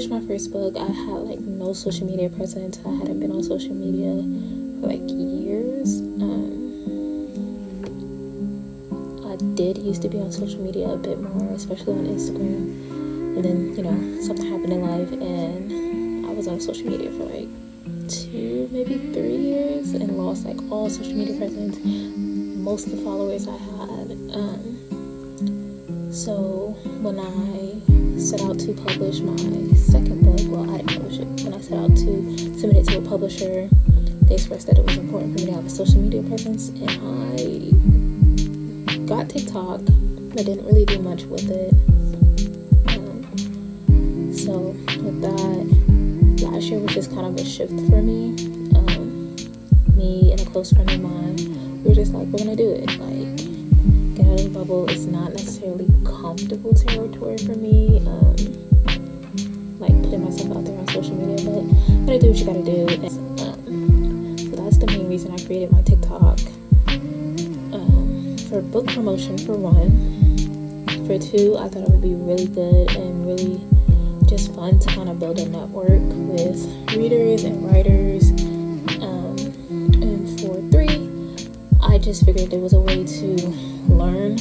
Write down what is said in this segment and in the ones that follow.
published my first book, I had like no social media presence. I hadn't been on social media for like years. I did used to be on social media a bit more, especially on Instagram. And then, something happened in life and I was on social media for like 2, maybe 3 years and lost like all social media presence, most of the followers I had. So when I set out to publish my second book, well, I didn't publish it. When I set out to submit it to a publisher, they expressed that it was important for me to have a social media presence, and I got TikTok. I didn't really do much with it. So with that, last year was just kind of a shift for me. Me and a close friend of mine, we were just like, we're gonna do it. Like, get out of the bubble. It's not necessarily comfortable territory for me. Like putting myself out there on social media, but you gotta do what you gotta do. And, so that's the main reason I created my TikTok. For book promotion, for one. For two, I thought it would be really good and really just fun to kind of build a network with readers and writers. And for three, I just figured there was a way to learn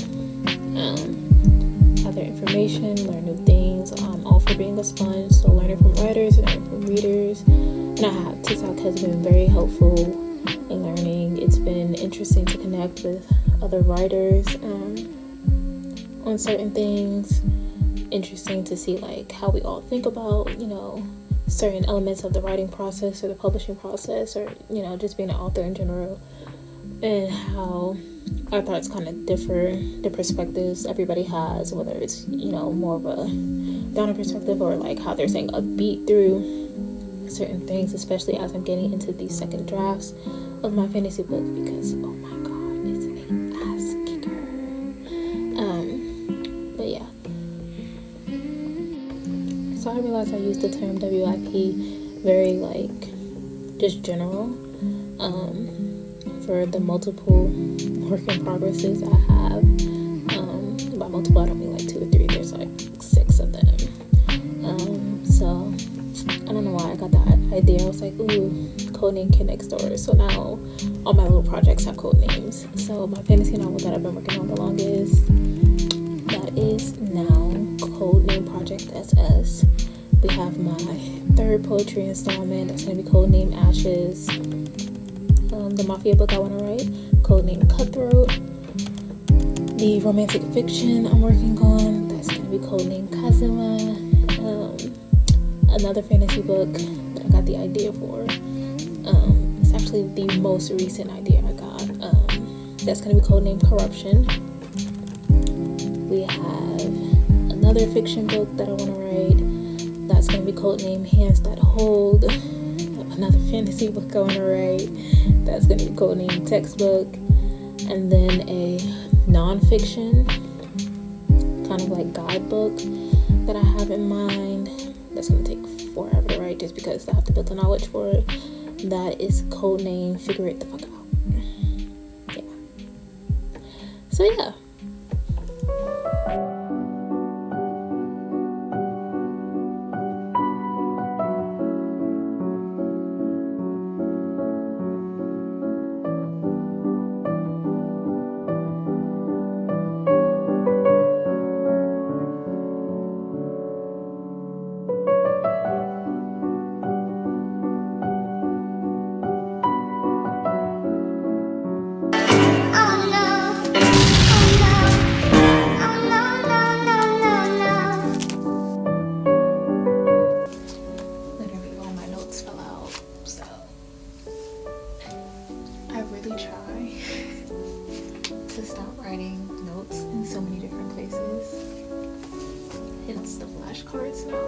other information, learn new things. I'm all for being a sponge, so learning from writers, learning from readers. And TikTok has been very helpful in learning. It's been interesting to connect with other writers on certain things. Interesting to see like how we all think about certain elements of the writing process or the publishing process, or just being an author in general, and how our thoughts kind of differ, the perspectives everybody has, whether it's more of a downer perspective or like how they're saying upbeat through certain things, especially as I'm getting into the second drafts of my fantasy book, because oh my god, it's an ass kicker. But yeah. So I realized I used the term WIP very like just general for the multiple work in progresses I have. By multiple I don't mean like 2 or 3, there's like 6 of them. So I don't know why I got that idea. I was like, ooh, codename Kid Next Door. So now all my little projects have code names. So my fantasy novel that I've been working on the longest, that is now Codename Project SS. We have my 3rd poetry installment that's going to be codenamed Ashes. The Mafia book I want to write, codenamed Cutthroat. The romantic fiction I'm working on, that's going to be codenamed Kazuma. Another fantasy book that I got the idea for. It's actually the most recent idea I got. That's going to be codenamed Corruption. We have another fiction book that I want to write. That's going to be codenamed Hands That Hold. Another fantasy book I want to write. That's going to be codenamed Textbook. And then a non-fiction kind of like guidebook that I have in mind. That's going to take forever to write just because I have to build the knowledge for it. That is codenamed Figure It the Fuck Out. Yeah. So yeah. To stop writing notes in so many different places. Hence the flashcards now.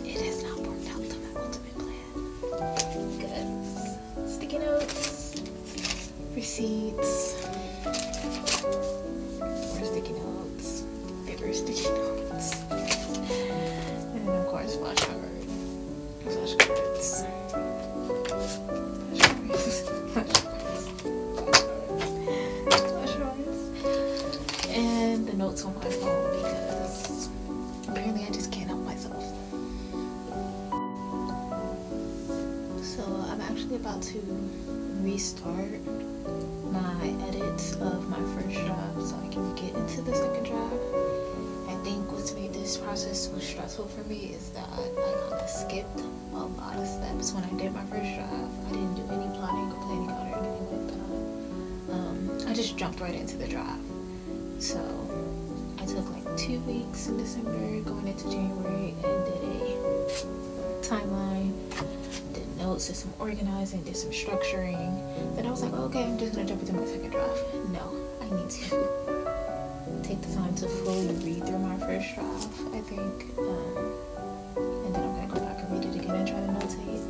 It has not worked out to my ultimate plan. Good. Sticky notes, receipts, more sticky notes, bigger sticky notes, and of course flashcards. And the notes on my phone, because apparently I just can't to restart my edits of my first draft so I can get into the second draft. I think what's made this process so stressful for me is that I kind of skipped a lot of steps when I did my first draft. I didn't do any plotting or planning out or anything like that. I just jumped right into the draft. So I took like 2 weeks in December going into January and did a timeline, did notes, did some organizing, did some structuring. Then I was like, okay, I'm just gonna jump into my second draft. No, I need to take the time to fully read through my first draft, I think, and then I'm gonna go back and read it again and try to notate.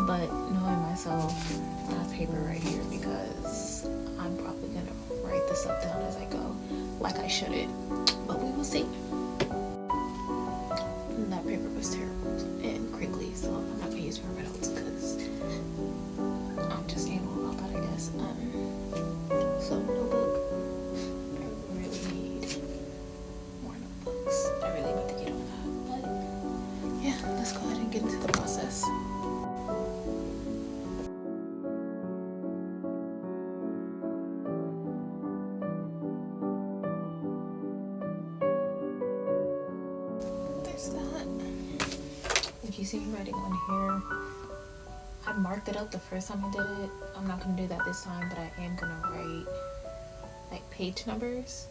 But knowing myself, I have paper right here because I'm probably gonna write this stuff down as I go, like I shouldn't, but we will see. And that paper was terrible and crinkly, so I'm not gonna use it for my notes because I'm just anal about that, I guess. So notebook. I really need more notebooks. I really need to get on that. But yeah, let's go ahead and get into the process. If you see me writing on here, I marked it up the first time I did it. I'm not going to do that this time, but I am going to write like page numbers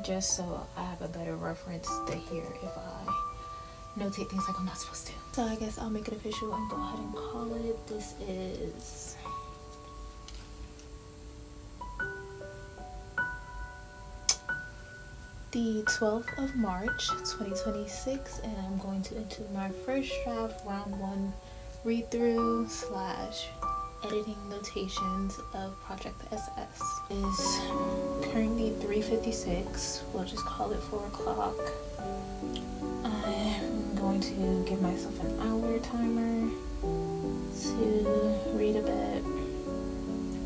just so I have a better reference to hear if I notate things like I'm not supposed to. So I guess I'll make it official and go ahead and call it. This is the 12th of March 2026, and I'm going to enter my first draft round 1 read through / editing notations of Project SS. It is currently 3:56. We'll just call it 4 o'clock. I'm going to give myself an hour timer to read a bit.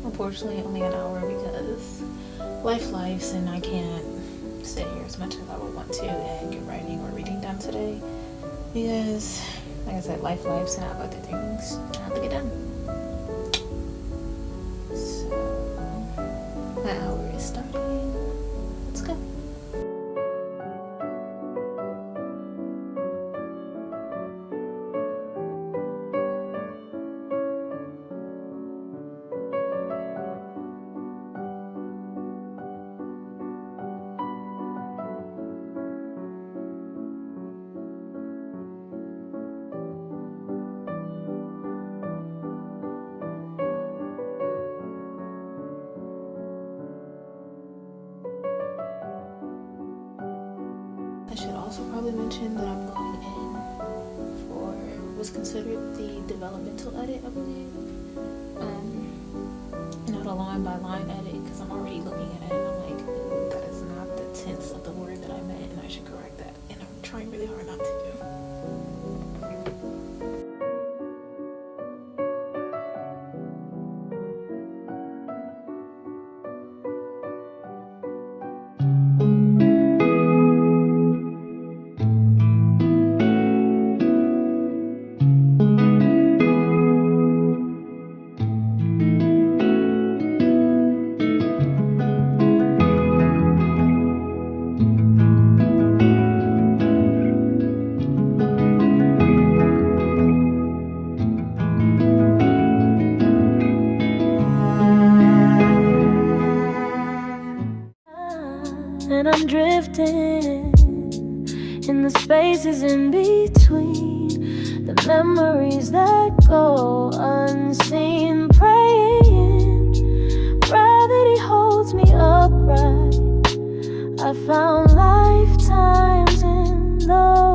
Unfortunately, only an hour because lives and I can't sit here as much as I would want to and get writing or reading done today because, like I said, lives and I have other things I have to get done. So my hour is starting. Let's go. I should also probably mention that I'm going in for what's considered the developmental edit, I believe. Not a line by line edit because I'm already looking at it and I'm like, ooh, that is not the tense of the word that I meant and I should correct that. And I'm trying really hard not to. And I'm drifting in the spaces in between the memories that go unseen, praying gravity holds me upright. I found lifetimes in those